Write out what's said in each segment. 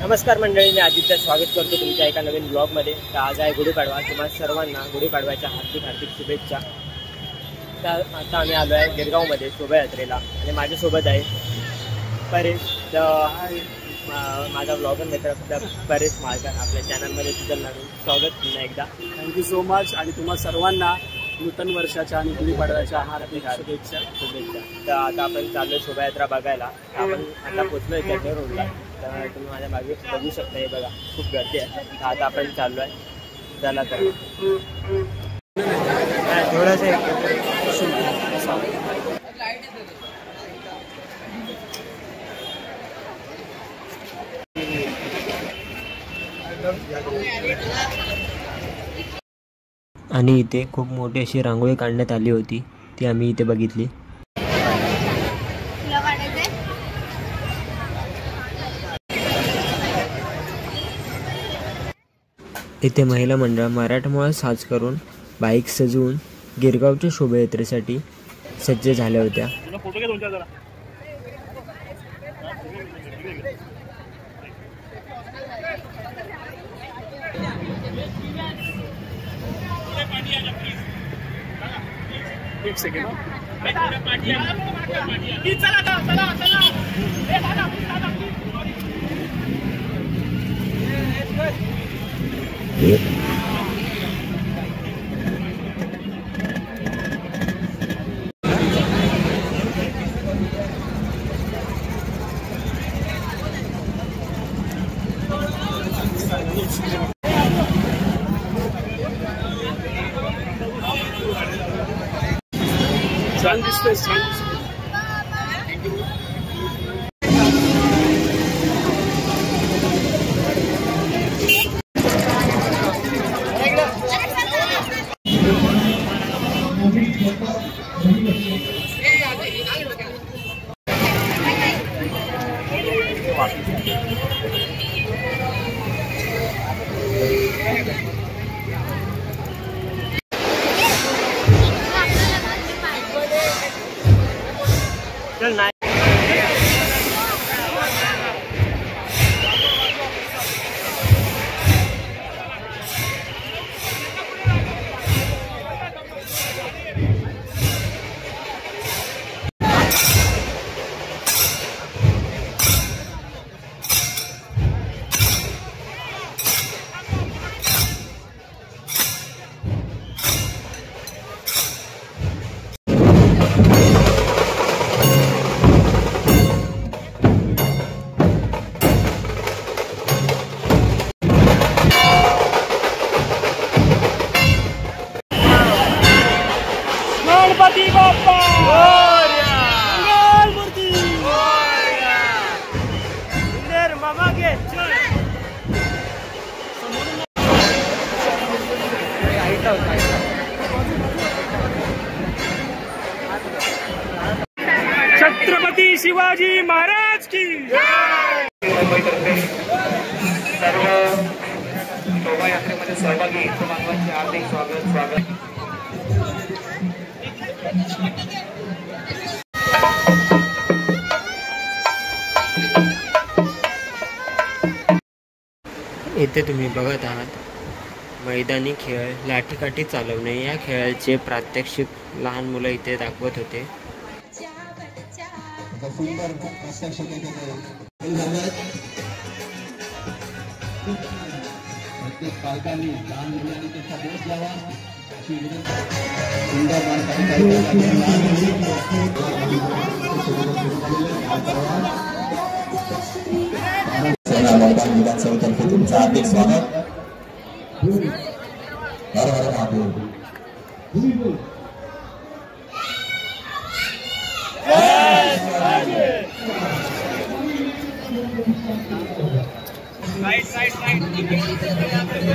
नमस्कार मंडळी, मी आदित्य स्वागत करतो तुमच्या एका नवीन ब्लॉगमध्ये। तर आज आहे गुढीपाडवा। तुम्हा सर्वांना गुढीपाडव्याच्या हार्दिक शुभेच्छा। तर आता आम्ही आलो आहे गिरगावमध्ये शोभायात्रेला आणि माझ्यासोबत आहे परेश, माझा ब्लॉगर मित्र परेश माळकर। आपल्या चॅनलमध्ये तुझं नवीन स्वागत पुन्हा एकदा। Thank you so much. आणि तुम्हा सर्वांना नूतन वर्षाच्या आणि गुढीपाडव्याच्या हार्दिक शुभेच्छा। तर आता आपण चाललो शोभायात्रा बघायला। आपण आता पोचलो चेंडूर रोडला। तर तुम्ही माझ्या मागे बघू शकता, हे बघा खूप गर्दी आहे। तर आता आपण चाललो आहे, चला तर थोडंसं आणि इथे खूप मोठी अशी रांगोळी काढण्यात आली होती, ती आम्ही इथे बघितली। इथे महिला मंडळ मराठमोळा साज करून बाईक सजवून गिरगावच्या शोभायात्रेसाठी सज्ज झाल्या होत्या। एक सेकंड। छान दिसतोय, छान दिसतोय। गणपती बाप्पा मंगल मूर्ती सुंदर मामा के छत्रपती शिवाजी महाराज की सर्व शोभायात्रेमध्ये सहभागी सर्वांचे हार्दिक स्वागत। इथे तुम्ही बघत आहात मैदानी खेळ, लाठीकाठी चालवणे। या खेळाचे प्रात्यक्षिक लहान मुलं इथे दाखवत होते। प्रत्येक पालकांनी लहान मुलांनी त्याचा बोध द्यावा अशी विधानसभेतर्फे तुमचं हार्दिक स्वागत। हर हर महादेव।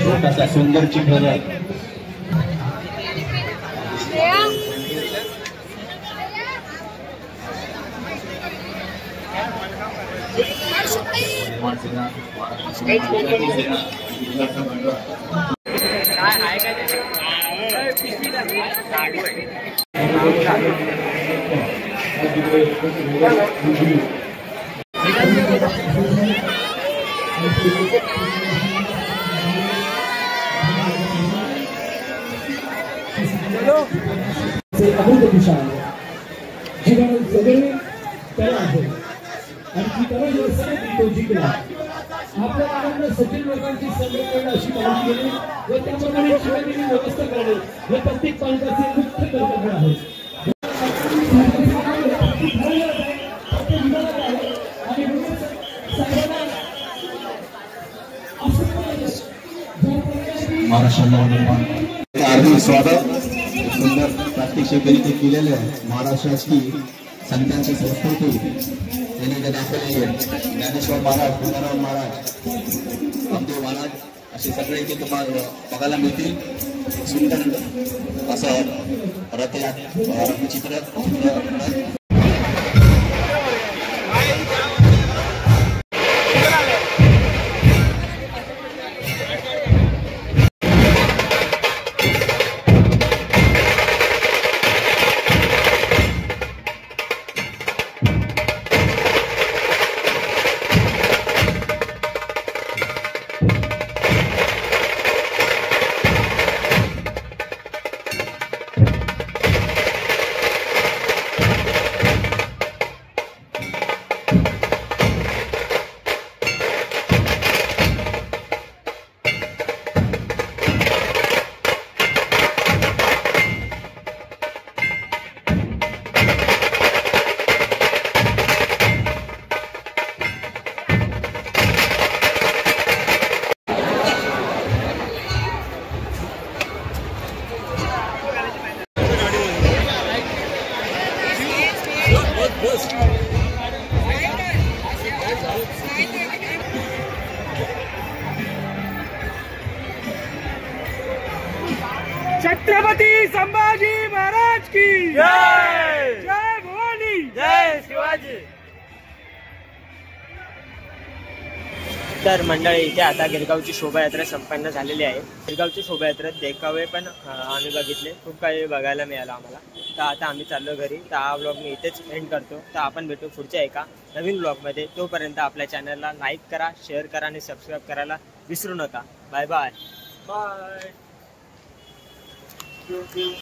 छोटासा सुंदर चित्र आहे। अमृत दिशा आहे जीवन सगळे कला आहे आणि ती कला व्यवसायात तो जिंकला आपल्या गावांना सचिन लोकांची संघटना अशी काळजी केली व त्याप्रमाणे शिवाजींनी व्यवस्था करणे हे प्रत्येक पालकाचे मुख्य कर्तव्य आहे हार्दिक स्वागत सुंदर प्रात्यक्षिकरित्या केलेलं आहे महाराष्ट्राची संतांची संस्कृती त्यांनी दाखवलेली आहे ज्ञानेश्वर महाराज तुकाराम महाराज रामदेव महाराज असे सगळे इथे तुम्हाला बघायला मिळतील सुंदर असं रथचित्र छत्रपती संभाजी महाराज की जय जय भवानी जय शिवाजी. तर मंडळी इथे आता गिरगावची शोभायात्रा संपन्न झालेली आहे. गिरगावची शोभायात्रेत देखावे पण आम्ही बघितले, खूप काही बघायला मिळालं आम्हाला. तर आता आम्ही चाललो घरी. तर हा व्लॉग मी इथेच एंड करतो. तर आपण भेटू पुढच्या एका नवीन व्लॉगमध्ये. तोपर्यंत आपल्या चॅनलला लाईक करा, शेअर करा आणि सबस्क्राईब करायला विसरू नका. Bye bye. बाय.